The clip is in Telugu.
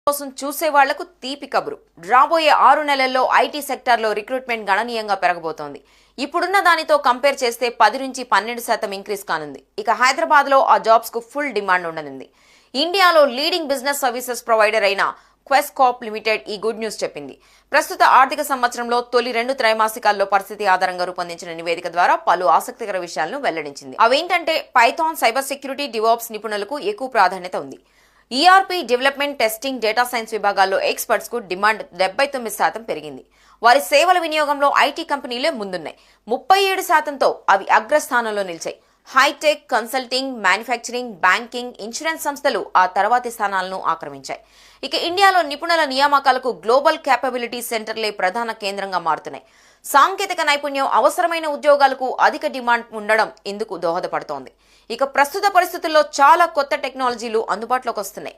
కోసం చూసే వాళ్లకు తీపి కబురు. రాబోయే 6 నెలల్లో ఐటీ సెక్టార్లో రిక్రూట్మెంట్ గణనీయంగా పెరగబోతోంది. ఇప్పుడున్న దానితో కంపేర్ చేస్తే 10 నుంచి 12% ఇంక్రీజ్ కానుంది. ఇక హైదరాబాద్ లో ఆ జాబ్స్ కు ఫుల్ డిమాండ్ ఉండనుంది. ఇండియాలో లీడింగ్ బిజినెస్ సర్వీసెస్ ప్రొవైడర్ అయిన క్వెస్ కార్ప్ లిమిటెడ్ ఈ గుడ్ న్యూస్ చెప్పింది. ప్రస్తుత ఆర్థిక సంవత్సరంలో తొలి 2 త్రైమాసికాల్లో పరిస్థితి ఆధారంగా రూపొందించిన నివేదిక ద్వారా పలు ఆసక్తికర విషయాలను వెల్లడించింది. అవేంటంటే పైథాన్, సైబర్ సెక్యూరిటీ, డివాప్స్ నిపుణులకు ఎక్కువ ప్రాధాన్యత ఉంది. ERP, development, testing, data science విభాగాల్లో ఎక్స్పర్ట్స్ కు డిమాండ్ 79% పెరిగింది. వారి సేవల వినియోగంలో ఐటీ కంపెనీలే ముందున్నాయి. 37%తో అవి అగ్రస్థానంలో నిలిచాయి. High tech, consulting, manufacturing, banking, insurance సంస్థలు ఆ తర్వాతి స్థానాలను ఆక్రమించాయి. ఇక ఇండియాలో నిపుణుల నియామకాలకు గ్లోబల్ క్యాపబిలిటీ సెంటర్లే ప్రధాన కేంద్రంగా మారుతున్నాయి. సాంకేతిక నైపుణ్యం అవసరమైన ఉద్యోగాలకు అధిక డిమాండ్ ఉండడం ఇందుకు దోహదపడుతోంది. ఇక ప్రస్తుత పరిస్థితుల్లో చాలా కొత్త టెక్నాలజీలు అందుబాటులోకి వస్తున్నాయి.